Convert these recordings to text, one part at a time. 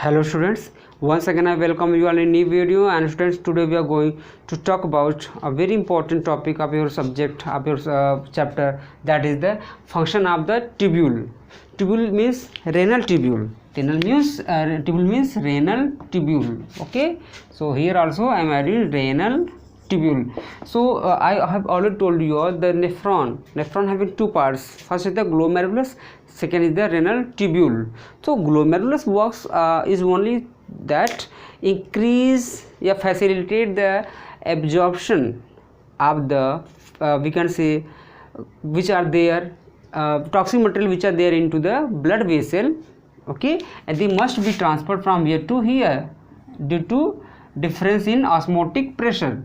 Hello students, once again I welcome you all in new video. And students, today we are going to talk about a very important topic of your subject, of your chapter, that is the function of the tubule. Tubule means renal tubule. Tubule means renal tubule. Okay, so here also I am adding renal tubule. So I have already told you all the nephron having two parts. First is the glomerulus, second is the renal tubule. So glomerulus works is only that increase or facilitate the absorption of the we can say which are there toxic material which are there into the blood vessel. Okay, and they must be transferred from here to here due to difference in osmotic pressure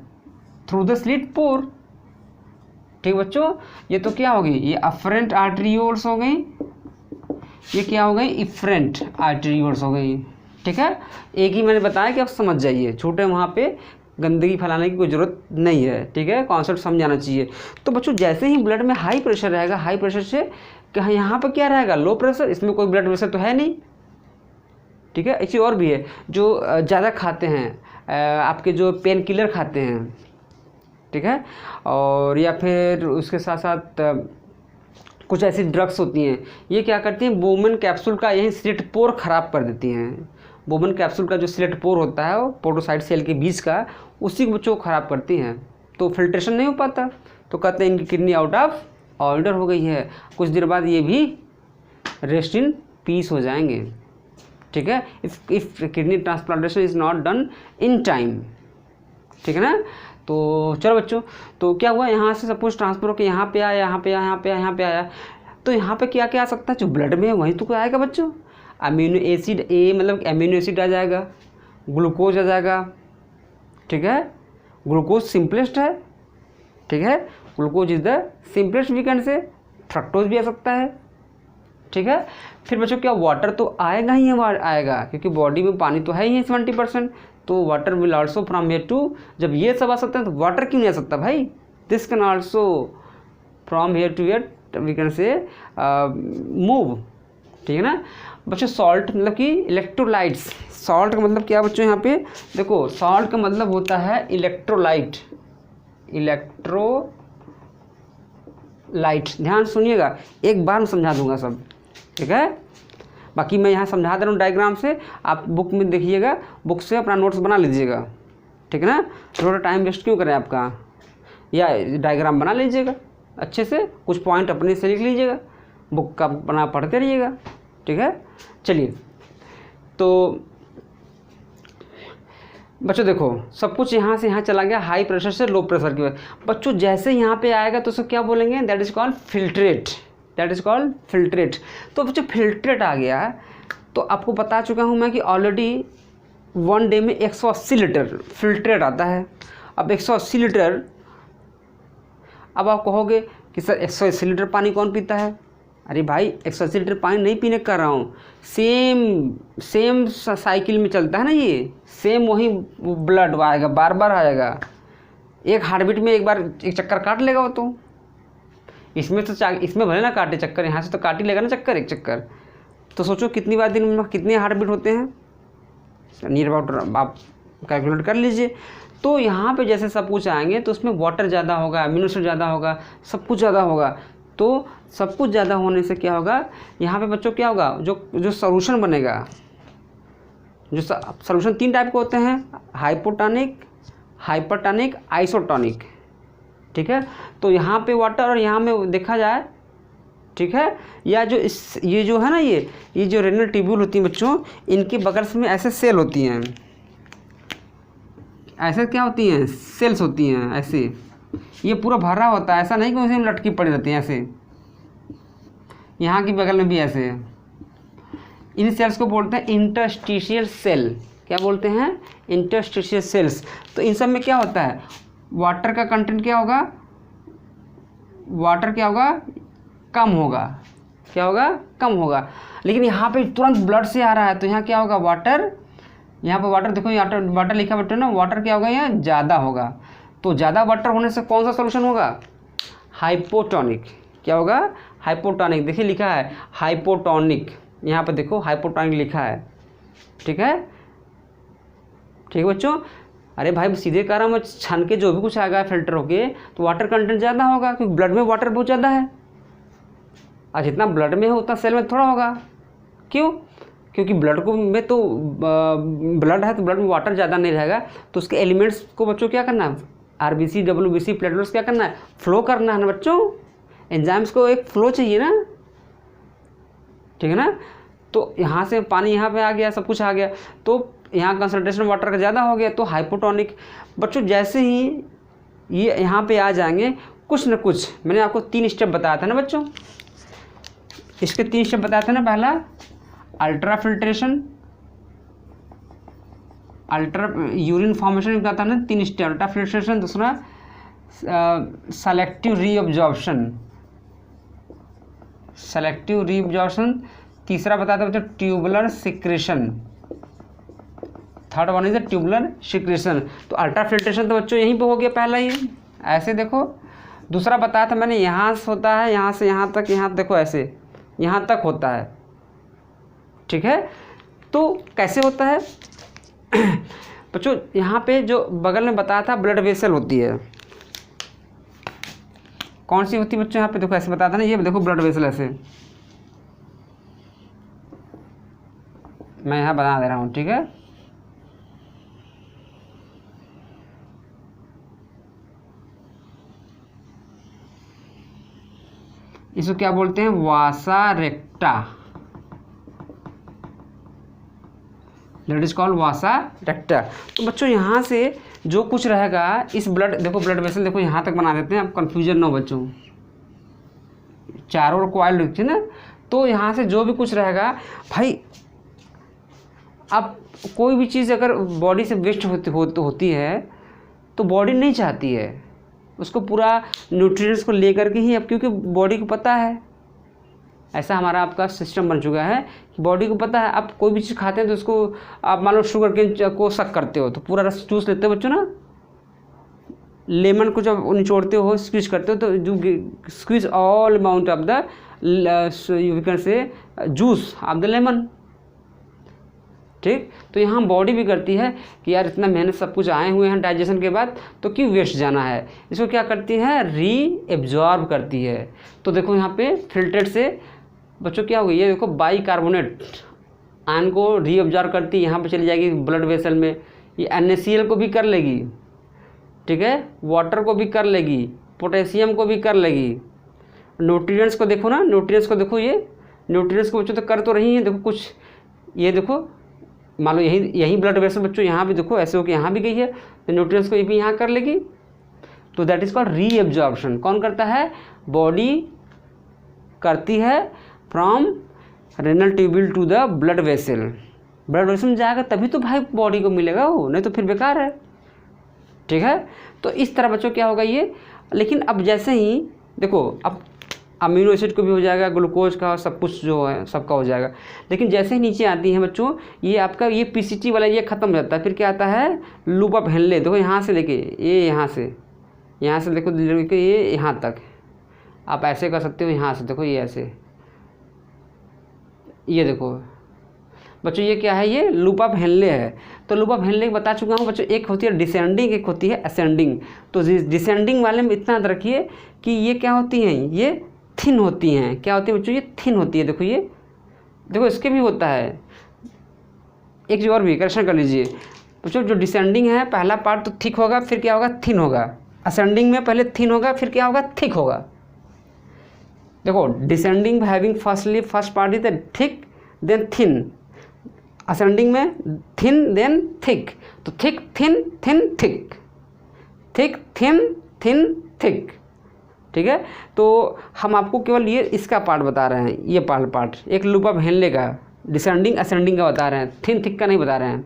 through the slit pore. ठीक बच्चों, ये तो क्या हो गई, ये afferent arterioles हो गई, ये क्या हो गई, इफरेंट आर्टरियोल्स हो गई. ठीक है, एक ही मैंने बताया कि आप समझ जाइए, छोटे वहाँ पे गंदगी फैलाने की कोई ज़रूरत नहीं है. ठीक है, कॉन्सेप्ट समझाना चाहिए. तो बच्चों जैसे ही ब्लड में हाई प्रेशर रहेगा, हाई प्रेशर से कहाँ यहाँ पर क्या रहेगा, लो प्रेशर. इसमें कोई ब्लड प्रेशर तो है नहीं. ठीक है, एक चीज़ और भी है, जो ज़्यादा खाते हैं आपके जो पेन किलर खाते हैं, ठीक है, और या फिर उसके साथ साथ कुछ ऐसी ड्रग्स होती हैं, ये क्या करती हैं, बोमन कैप्सूल का यही स्लिट पोर ख़राब कर देती हैं. बोमन कैप्सूल का जो स्लिट पोर होता है वो पोडोसाइट सेल के बीच का, उसी को बच्चों को ख़राब करती हैं. तो फिल्ट्रेशन नहीं हो पाता, तो कहते हैं इनकी किडनी आउट ऑफ ऑर्डर हो गई है. कुछ देर बाद ये भी रेस्ट इन पीस हो जाएंगे. ठीक है, if kidney transplantation is not done in time. ठीक है ना. तो चलो बच्चों, तो क्या हुआ, यहाँ से सपोज ट्रांसफर होकर यहाँ पे आया, यहाँ पे आया, यहाँ पे आया, यहाँ पे आया, तो यहाँ पे क्या क्या आ सकता है, जो ब्लड में है वहीं तो आएगा बच्चों. अमीनो एसिड ए मतलब अमीनो एसिड आ जाएगा, ग्लूकोज आ जाएगा. ठीक है, ग्लूकोज सिंपलेस्ट है. ठीक है, glucose is the simplest we can say. Fructose भी आ सकता है. ठीक है, फिर बच्चों क्या, वाटर तो आएगा ही आएगा, क्योंकि बॉडी में पानी तो है ही 70%. तो water will also from here to, जब ये सब आ सकते हैं तो वाटर क्यों नहीं आ सकता भाई. This can also from here to here we can say move. ठीक है ना बच्चों. सॉल्ट मतलब कि इलेक्ट्रोलाइट्स. सॉल्ट का मतलब क्या बच्चों, यहाँ पे देखो, सॉल्ट का मतलब होता है इलेक्ट्रोलाइट. इलेक्ट्रोलाइट, ध्यान सुनिएगा, एक बार मैं समझा दूंगा सब. ठीक है, बाकी मैं यहाँ समझा दे रहा हूँ डायग्राम से, आप बुक में देखिएगा, बुक से अपना नोट्स बना लीजिएगा. ठीक है ना, थोड़ा टाइम वेस्ट क्यों करें आपका, या डायग्राम बना लीजिएगा अच्छे से, कुछ पॉइंट अपने से लिख लीजिएगा, बुक का बना पढ़ते रहिएगा. ठीक है, चलिए. तो बच्चों देखो, सब कुछ यहाँ से यहाँ चला गया, हाई प्रेशर से लो प्रेशर की वजह. बच्चों जैसे यहाँ पे आएगा तो उसको क्या बोलेंगे, that is called filtrate. That is called filtrate. तो बच्चों फिल्ट्रेट आ गया, तो आपको बता चुका हूँ मैं कि ऑलरेडी 1 डे में 180 लीटर फिल्ट्रेट आता है. अब 180 लीटर, अब आप कहोगे कि सर 180 लीटर पानी कौन पीता है. अरे भाई 180 लीटर पानी नहीं पीने कर रहा हूँ, सेम साइकिल में चलता है ना, ये सेम वही ब्लड आएगा, बार बार आएगा. एक हार्ट बीट में एक बार एक चक्कर काट लेगा वो. तो इसमें तो इसमें भले ना काटे चक्कर, यहाँ से तो काट ही लेगा ना चक्कर, एक चक्कर. तो सोचो कितनी बार दिन में कितने हार्ट बीट होते हैं, नियर अबाउट आप कैलकुलेट कर लीजिए. तो यहाँ पे जैसे सब कुछ आएंगे तो उसमें वाटर ज़्यादा होगा, अमीनो एसिड ज़्यादा होगा, सब कुछ ज़्यादा होगा. तो सब कुछ ज़्यादा होने से क्या होगा, यहाँ पे बच्चों क्या होगा, जो सोल्यूशन बनेगा, जो सोल्यूशन 3 टाइप के होते हैं, हाइपोटोनिक, हाइपरटोनिक, आइसोटोनिक. ठीक है, तो यहाँ पे वाटर और यहाँ में देखा जाए, ठीक है, या जो ये जो है ना, ये जो रेनल ट्यूब्यूल होती हैं बच्चों, इनके बगल में ऐसे सेल होती हैं, ऐसे क्या होती हैं, सेल्स होती हैं ऐसे. ये पूरा भरा होता है, ऐसा नहीं कि उसी में लटकी पड़ी रहती हैं ऐसे. यहाँ की बगल में भी ऐसे. इन सेल्स को बोलते हैं इंटरस्टिशियल सेल. क्या बोलते हैं, इंटरस्टिशियल सेल्स. तो इन सब में क्या होता है, वाटर का कंटेंट क्या होगा, वाटर क्या होगा, कम होगा. क्या होगा, कम होगा. लेकिन यहाँ पे तुरंत ब्लड से आ रहा है, तो यहाँ क्या होगा, वाटर. यहाँ पे वाटर देखो, यहाँ वाटर लिखा बच्चों ना, वाटर क्या होगा, यहाँ ज़्यादा होगा. तो ज़्यादा वाटर होने से कौन सा सोल्यूशन होगा, हाइपोटोनिक. क्या होगा, हाइपोटोनिक. देखिए लिखा है हाइपोटोनिक, यहाँ पे देखो हाइपोटोनिक लिखा है. ठीक है, ठीक है बच्चों। अरे भाई सीधे कह रहा हूँ मैं, छान के जो भी कुछ आएगा फिल्टर होके तो वाटर कंटेंट ज़्यादा होगा, क्योंकि ब्लड में वाटर बहुत ज़्यादा है, और जितना ब्लड में है उतना सेल में थोड़ा होगा। क्यों? क्योंकि ब्लड को में तो ब्लड है तो ब्लड में वाटर ज़्यादा नहीं रहेगा, तो उसके एलिमेंट्स को बच्चों क्या करना है, आरबीसी, डब्ल्यूबीसी, प्लेटलेट्स क्या करना है, फ्लो करना है ना बच्चों। एंजाइम्स को एक फ्लो चाहिए ना, ठीक है ना। तो यहाँ से पानी यहाँ पे आ गया, सब कुछ आ गया, तो यहाँ कंसंट्रेशन वाटर का ज़्यादा हो गया, तो हाइपोटोनिक। बच्चों जैसे ही ये यहाँ पे आ जाएंगे कुछ न कुछ, मैंने आपको 3 स्टेप बताया था ना बच्चों, इसके 3 स्टेप बताया था ना। पहला अल्ट्रा फिल्ट्रेशन, यूरिन फॉर्मेशन का था ना 3 स्टेप, अल्ट्रा फिल्ट्रेशन। दूसरा सेलेक्टिव रीअब्जॉर्प्शन, तीसरा बताया था बच्चों tubular secretion, third one is the tubular secretion. तो अल्ट्रा फिल्ट्रेशन तो बच्चों यहीं पे हो गया पहला ही, ऐसे देखो। दूसरा बताया था मैंने यहाँ से होता है, यहाँ से यहाँ तक, यहाँ देखो ऐसे यहाँ तक होता है, ठीक है। तो कैसे होता है बच्चों, यहाँ पे जो बगल में बताया था ब्लड वेसल होती है, कौन सी होती है बच्चों, यहाँ पे देखो ऐसे बताया था ना, ये देखो ब्लड वेसल ऐसे, मैं यहाँ बना दे रहा हूँ, ठीक है। इसको क्या बोलते हैं, vasa recta, that is called vasa recta. तो बच्चों यहाँ से जो कुछ रहेगा इस ब्लड, देखो ब्लड वेसल देखो यहाँ तक बना देते हैं, अब कन्फ्यूजन ना हो बच्चों, चारों ओर कॉइल रखते हैं ना। तो यहाँ से जो भी कुछ रहेगा भाई, अब कोई भी चीज़ अगर बॉडी से वेस्ट होती है तो बॉडी नहीं चाहती है उसको पूरा न्यूट्रिएंट्स को लेकर के ही, अब क्योंकि बॉडी को पता है, ऐसा हमारा आपका सिस्टम बन चुका है कि बॉडी को पता है। आप कोई भी चीज़ खाते हैं तो उसको, आप मान लो शुगर केन को सक करते हो तो पूरा रस चूस लेते हो बच्चों ना, लेमन को जब निचोड़ते हो, स्क्वीज करते हो, तो जो squeeze all amount of the you can say juice of the lemon, ठीक। तो यहाँ बॉडी भी करती है कि यार इतना मेहनत सब कुछ आए हुए हैं डाइजेशन के बाद, तो क्यों वेस्ट जाना है, इसको क्या करती है, रीएब्जॉर्ब करती है। तो देखो यहाँ पे फिल्ट्रेट से बच्चों क्या हो गई, ये देखो बाइकार्बोनेट आयन को रीअब्जॉर्ब करती है, यहाँ पे चली जाएगी ब्लड वेसल में, ये NaCl को भी कर लेगी, ठीक है, वाटर को भी कर लेगी, पोटेशियम को भी कर लेगी, न्यूट्रिएंट्स को देखो ना, न्यूट्रिएंट्स को देखो, ये न्यूट्रिएंट्स को बच्चों तो कर तो रही हैं, देखो कुछ, ये देखो मान लो यही ब्लड वेसल बच्चों यहाँ भी देखो ऐसे होकर यहाँ भी गई है, तो न्यूट्रिएंट्स को ये भी यहाँ कर लेगी, तो दैट इज कॉल्ड रीएब्जॉर्प्शन। कौन करता है, बॉडी करती है, from renal tubule to the blood vessel, blood vessel में जाएगा तभी तो भाई बॉडी को मिलेगा वो, नहीं तो फिर बेकार है, ठीक है। तो इस तरह बच्चों क्या होगा ये, लेकिन अब जैसे ही देखो, अब अमीनो एसिड को भी हो जाएगा, ग्लूकोज का, सब कुछ जो है सबका हो जाएगा, लेकिन जैसे ही नीचे आती है बच्चों ये आपका ये PCT वाला ये ख़त्म हो जाता है, फिर क्या आता है, लूप ऑफ हेनले, देखो यहाँ से लेके ये यहाँ से देखो लेके ये यहाँ तक, आप ऐसे कर सकते हो, यहाँ से देखो ये ऐसे, ये देखो बच्चों ये क्या है, ये लूप ऑफ हेनले है। तो लूप ऑफ हेनले बता चुका हूँ बच्चों, एक होती है डिसेंडिंग, एक होती है असेंडिंग। तो डिसेंडिंग वाले में इतना याद रखिए कि ये क्या होती हैं, ये थिन होती हैं, क्या होती है बच्चों, ये थिन होती है, देखो ये देखो इसके भी होता है, एक जो और भी करेक्शन कर लीजिए बच्चों, जो डिसेंडिंग है पहला पार्ट तो थिक होगा, फिर क्या होगा, थिन होगा। असेंडिंग में पहले थिन होगा, फिर क्या होगा, थिक होगा। देखो descending having first part is the thick then thin, ascending में थिन देन थिक, तो thick thin thin thick, thick thin thin thick, ठीक है। तो हम आपको केवल ये इसका पार्ट बता रहे हैं, ये पार्ट एक लूप ऑफ हेनले का डिसेंडिंग असेंडिंग का बता रहे हैं, थिन थिक का नहीं बता रहे हैं,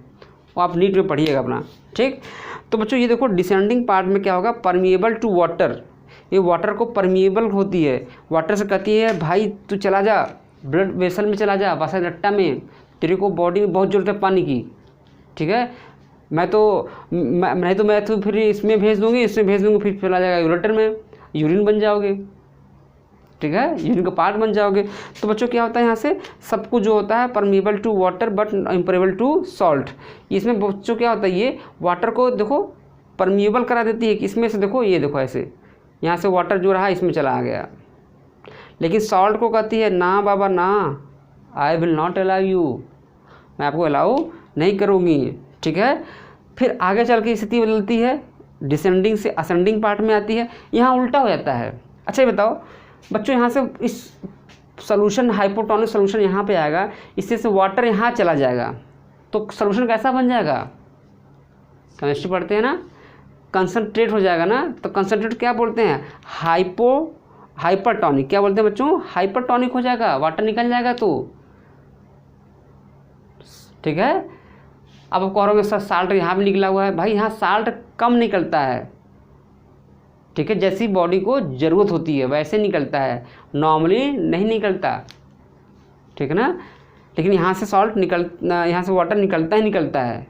वो आप नीट में पढ़िएगा अपना, ठीक। तो बच्चों ये देखो डिसेंडिंग पार्ट में क्या होगा, परमिएबल टू वाटर, ये वाटर को परमिएबल होती है, वाटर से कहती है भाई तू चला जा ब्लड वेसल में, चला जा वसा रट्टा में, तेरे को बॉडी में बहुत ज़रूरत है पानी की, ठीक है। मैं तो फिर इसमें भेज दूँगी, इसमें भेज दूँगी, फिर चला जाएगा यूरेटर में, यूरिन बन जाओगे, ठीक है, यूरिन का पार्ट बन जाओगे। तो बच्चों क्या होता है यहाँ से सब कुछ जो होता है permeable to water but impermeable to salt. इसमें बच्चों क्या होता है, ये वाटर को देखो परमिएबल करा देती है कि इसमें से देखो ये देखो ऐसे यहाँ से वाटर जो रहा इसमें चला गया, लेकिन सॉल्ट को कहती है ना बाबा ना, I will not allow you, मैं आपको अलाउ नहीं करूँगी। ठीक है, फिर आगे चल के स्थिति बदलती है, डिसेंडिंग से असेंडिंग पार्ट में आती है, यहाँ उल्टा हो जाता है। अच्छा ये बताओ बच्चों, यहाँ से इस सोल्यूशन हाइपोटोनिक सोल्यूशन यहाँ पे आएगा, इससे से वाटर यहाँ चला जाएगा, तो सोल्यूशन कैसा बन जाएगा, केमिस्ट्री पढ़ते हैं ना, कंसनट्रेट हो जाएगा ना। तो कंसनट्रेट क्या बोलते हैं, हाइपरटोनिक, क्या बोलते हैं बच्चों, हाइपरटोनिक हो जाएगा, वाटर निकल जाएगा। तो ठीक है, अब आप कहोगे सर साल्ट यहाँ भी निकला हुआ है, भाई यहाँ साल्ट कम निकलता है। ठीक है, जैसी बॉडी को ज़रूरत होती है वैसे निकलता है, नॉर्मली नहीं निकलता। ठीक है ना, लेकिन यहाँ से सॉल्ट यहाँ से वाटर निकलता ही निकलता है,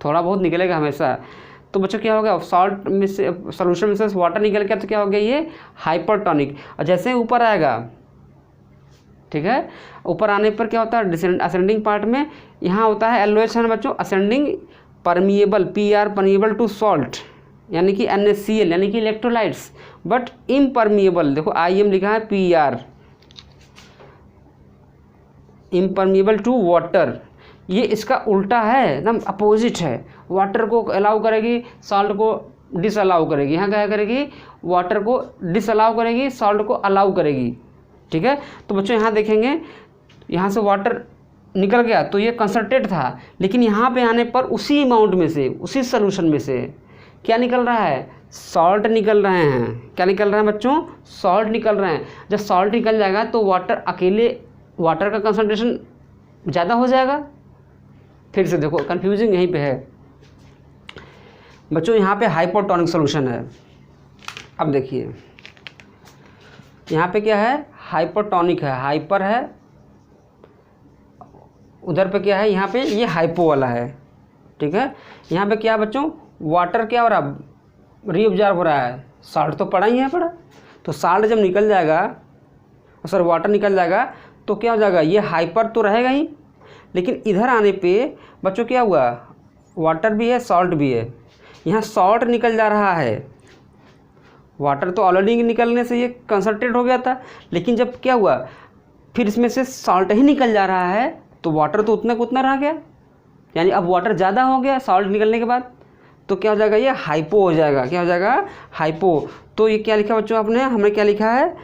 थोड़ा बहुत निकलेगा हमेशा। तो बच्चों क्या होगा, सॉल्ट में से सोल्यूशन में से वाटर निकल गया तो क्या हो गया, ये हाइपरटोनिक। और जैसे ऊपर आएगा, ठीक है, ऊपर आने पर क्या होता है, असेंडिंग पार्ट में यहाँ होता है एलओएच है ना बच्चों, ascending permeable, PR permeable to salt, यानी कि NaCl यानी कि इलेक्ट्रोलाइट्स, बट इम्परमिएबल, देखो IM लिखा है, पीआर इम्परमिएबल टू वाटर, ये इसका उल्टा है, एकदम अपोजिट है। वाटर को अलाउ करेगी, सॉल्ट को डिसअलाउ करेगी। यहाँ क्या करेगी, वाटर को डिसअलाउ करेगी, सॉल्ट को अलाउ करेगी। ठीक है, तो बच्चों यहाँ देखेंगे, यहाँ से वाटर निकल गया तो ये कंसनट्रेट था, लेकिन यहाँ पे आने पर उसी अमाउंट में से, उसी सोल्यूशन में से क्या निकल रहा है, सॉल्ट निकल रहे हैं। क्या निकल रहे हैं बच्चों, सॉल्ट निकल रहे हैं। जब सॉल्ट निकल जाएगा तो वाटर अकेले, वाटर का कंसनट्रेशन ज़्यादा हो जाएगा। फिर से देखो कंफ्यूजिंग यहीं पे है बच्चों, यहाँ पे हाइपोटोनिक सोल्यूशन है। अब देखिए यहाँ पे क्या है, हाइपोटोनिक है, हाइपर है, उधर पे क्या है, यहाँ पे ये हाइपो वाला है। ठीक है, यहाँ पे क्या बच्चों, वाटर क्या हो रहा है, रीअब्जॉर्ब हो रहा है, साल्ट तो पड़ा ही है पड़ा। तो साल्ट जब निकल जाएगा, सॉरी वाटर निकल जाएगा तो क्या हो जाएगा, ये हाइपर तो रहेगा ही, लेकिन इधर आने पे बच्चों क्या हुआ, वाटर भी है सॉल्ट भी है। यहाँ सॉल्ट निकल जा रहा है, वाटर तो ऑलरेडी निकलने से ये कंसनट्रेट हो गया था, लेकिन जब क्या हुआ, फिर इसमें से सॉल्ट ही निकल जा रहा है, तो वाटर तो उतना का उतना रह गया, यानी अब वाटर ज़्यादा हो गया सॉल्ट निकलने के बाद। तो क्या हो जाएगा, ये हाइपो हो जाएगा। क्या हो जाएगा, हाइपो। तो ये क्या लिखा बच्चों आपने, हमने क्या लिखा है,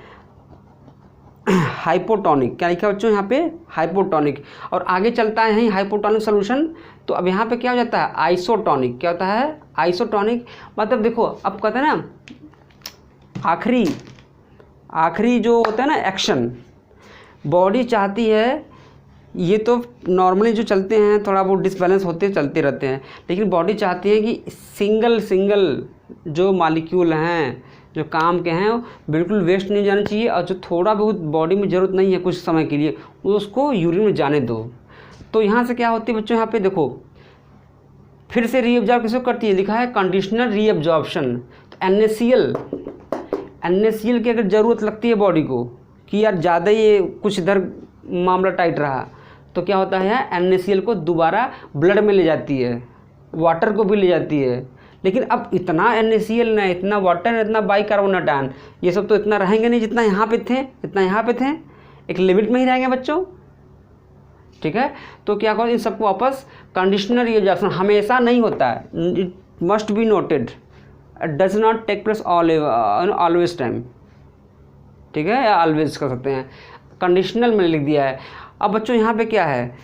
हाइपोटोनिक। क्या लिखा बच्चों यहाँ पे, हाइपोटोनिक। और आगे चलता है यहीं हाइपोटोनिक सोल्यूशन, तो अब यहाँ पे क्या हो जाता है, आइसोटोनिक। क्या होता है, आइसोटोनिक। मतलब देखो अब कहते हैं ना, आखिरी जो होता है ना एक्शन, बॉडी चाहती है, ये तो नॉर्मली जो चलते हैं थोड़ा बहुत डिसबैलेंस होते चलते रहते हैं, लेकिन बॉडी चाहती है कि सिंगल जो मॉलिक्यूल हैं, जो काम के हैं, बिल्कुल वेस्ट नहीं जाना चाहिए, और जो थोड़ा बहुत बॉडी में ज़रूरत नहीं है कुछ समय के लिए, उसको यूरिन में जाने दो। तो यहाँ से क्या होती है बच्चों, यहाँ पे देखो फिर से रीअब्जॉर्ब किसको करती है, लिखा है कंडीशनल रीअब्जॉर्प्शन। तो NaCl की अगर ज़रूरत लगती है बॉडी को कि यार ज़्यादा ये कुछ इधर मामला टाइट रहा, तो क्या होता है, NaCl को दोबारा ब्लड में ले जाती है, वाटर को भी ले जाती है। लेकिन अब इतना NaCl ना, इतना वाटर, इतना बाइकार्बोनेट आयन, ये सब तो इतना रहेंगे नहीं जितना यहाँ पे थे, इतना यहाँ पे थे, एक लिमिट में ही रहेंगे बच्चों। ठीक है, तो क्या करो, इन सबको वापस कंडीशनल रीअब्जॉर्प्शन हमेशा नहीं होता है, it must be noted, does not take place always time. ठीक है, या ऑलवेज कर सकते हैं, कंडीशनल में लिख दिया है। अब बच्चों यहाँ पे क्या है,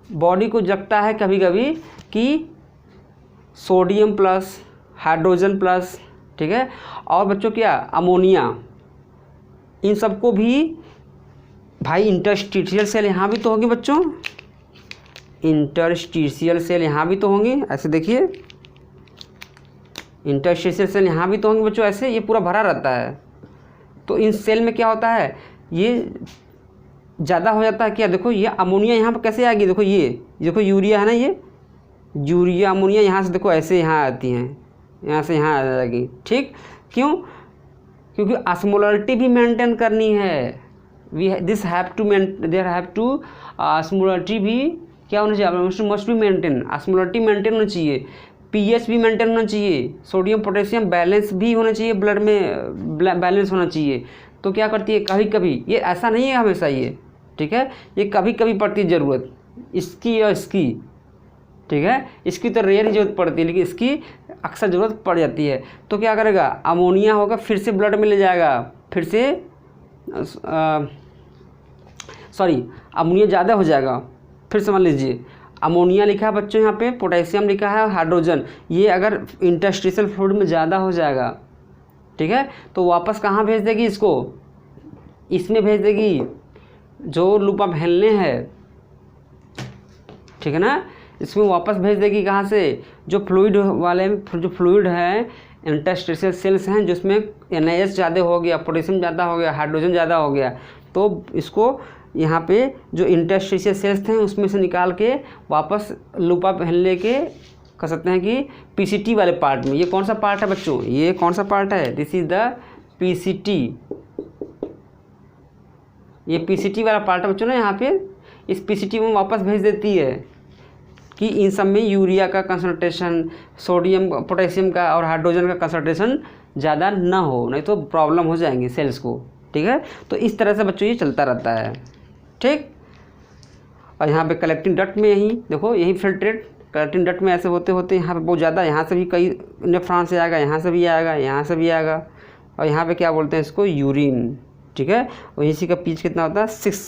बॉडी को जगता है कभी कभी कि सोडियम प्लस, हाइड्रोजन प्लस, ठीक है, और बच्चों क्या, अमोनिया, इन सबको भी भाई इंटरस्टिशियल सेल यहाँ भी तो होंगी बच्चों, इंटरस्टिशियल सेल यहाँ भी तो होंगी, ऐसे देखिए इंटरस्टिशियल सेल यहाँ भी तो होंगे बच्चों, ऐसे ये पूरा भरा रहता है। तो इन सेल में क्या होता है, ये ज़्यादा हो जाता है। क्या देखो, ये अमोनिया यहाँ पर कैसे आएगी, देखो ये देखो यूरिया है ना, ये यूरिया अमोनिया यहाँ से देखो ऐसे यहाँ आती हैं, यहाँ से यहाँ आ जाएगी। ठीक, क्यों, क्योंकि ऑस्मोलरिटी भी मेंटेन करनी है। This have to there have to osmolarity भी क्या होना चाहिए, must be maintain, osmolarity maintain होना चाहिए, पीएच भी मेंटेन होना चाहिए, सोडियम पोटेशियम बैलेंस भी होना चाहिए, ब्लड में बैलेंस होना चाहिए। तो क्या करती है कभी कभी, ये ऐसा नहीं है हमेशा ये, ठीक है, ये कभी कभी पड़ती है ज़रूरत इसकी या इसकी, ठीक है, इसकी तो रेयर ही जरूरत पड़ती है, लेकिन इसकी अक्सर ज़रूरत पड़ जाती है। तो क्या करेगा, अमोनिया होगा, फिर से ब्लड में ले जाएगा, फिर से अमोनिया ज़्यादा हो जाएगा, फिर समझ लीजिए अमोनिया लिखा है बच्चों यहाँ पे, पोटेशियम लिखा है, हाइड्रोजन, ये अगर इंटरस्टिशियल फ्लूइड में ज़्यादा हो जाएगा, ठीक है, तो वापस कहाँ भेज देगी इसको, इसमें भेज देगी जो लूप ऑफ हेनले है, ठीक है ना, इसमें वापस भेज देगी कहाँ से, जो फ्लूइड वाले जो फ्लूइड है इंटरस्टिशियल सेल्स हैं जिसमें NaS ज़्यादा हो गया, पोटेशियम ज़्यादा हो गया, हाइड्रोजन ज़्यादा हो गया, तो इसको यहाँ पे जो इंटरस्टिशियल सेल्स थे उसमें से निकाल के वापस लूप ऑफ हेनले के कह सकते हैं कि PCT वाले पार्ट में। ये कौन सा पार्ट है बच्चों, ये कौन सा पार्ट है, दिस इज़ द PCT, ये PCT वाला पार्ट है बच्चों ना, यहाँ पे इस PCT में वापस भेज देती है कि इन सब में यूरिया का कंसंट्रेशन, सोडियम पोटेशियम का और हाइड्रोजन का कंसंट्रेशन ज़्यादा ना हो, नहीं तो प्रॉब्लम हो जाएंगी सेल्स को, ठीक है। तो इस तरह से बच्चों ये चलता रहता है, ठीक। और यहाँ पे कलेक्टिंग डक्ट में यही देखो, यही फिल्ट्रेट कलेक्टिंग डक्ट में ऐसे होते होते यहाँ पे बहुत ज़्यादा, यहाँ से भी कई नेफ्रॉन से आएगा, यहाँ से भी आएगा, यहाँ से भी आएगा, और यहाँ पे क्या बोलते हैं इसको, यूरिन, ठीक है। और इसी का पीच कितना होता है 6,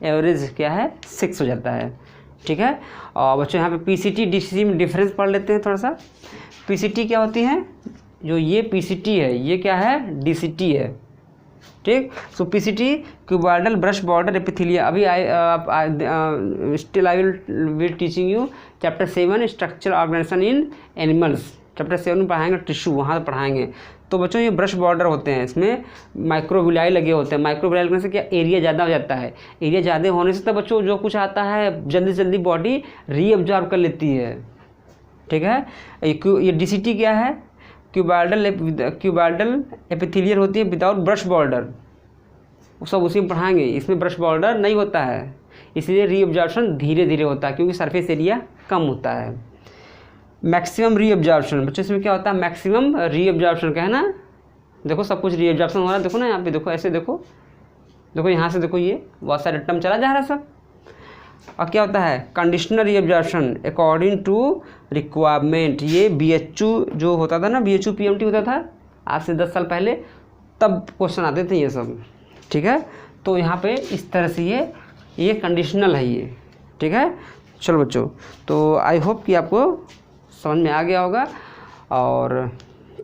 एवरेज क्या है 6 हो जाता है, ठीक है। और बच्चों यहाँ पे PCT DCT में डिफरेंस पढ़ लेते हैं थोड़ा सा। PCT क्या होती है, जो ये PCT है ये क्या है DCT है, ठीक। So PCT cuboidal brush border epithelia, अभी still I will teaching you chapter 7 structure organisation in animals, chapter 7 में पढ़ाएंगे टिश्यू, वहाँ पढ़ाएंगे। तो बच्चों ये ब्रश बॉर्डर होते हैं, इसमें माइक्रोविलाई लगे होते हैं, माइक्रोविलाई लगने से क्या एरिया ज़्यादा हो जाता है, एरिया ज़्यादा होने से तो बच्चों जो कुछ आता है जल्दी से जल्दी बॉडी रीअब्जॉर्ब कर लेती है, ठीक है। ये DCT क्या है, क्यूबॉइडल एपिथेलियल होती है विदाउट ब्रश बॉर्डर, वो सब उसी में पढ़ाएंगे। इसमें ब्रश बॉर्डर नहीं होता है, इसलिए रीअब्जॉर्प्शन धीरे धीरे होता है क्योंकि सरफेस एरिया कम होता है। मैक्सिमम रीअब्जॉर्प्शन बच्चों इसमें क्या होता है, मैक्सिमम रीअब्जॉर्प्शन का है ना, देखो सब कुछ रीअब्जॉर्प्शन हो रहा है, देखो ना यहाँ पे देखो, ऐसे देखो, देखो यहाँ से देखो, ये बहुत सारे टर्म चला जा रहा है सब। और क्या होता है conditional reabsorption according to requirement, ये BHU जो होता था ना, BHU PMT होता था आज से 10 साल पहले, तब क्वेश्चन आते थे ये सब, ठीक है। तो यहाँ पे इस तरह से ये कंडीशनल है ये, ठीक है। चलो बच्चों, तो आई होप कि आपको समझ में आ गया होगा, और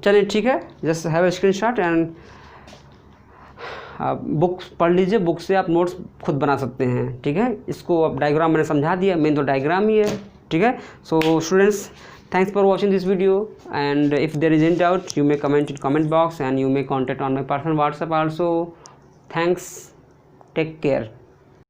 चलिए ठीक है, just have a screenshot and आप बुक पढ़ लीजिए, बुक से आप नोट्स खुद बना सकते हैं, ठीक है। इसको अब डायग्राम मैंने समझा दिया, मेन तो डायग्राम ही है, ठीक है। So students, thanks for watching this video, and if there is any doubt you may comment in comment box and you may contact on my personal WhatsApp also. Thanks, take care.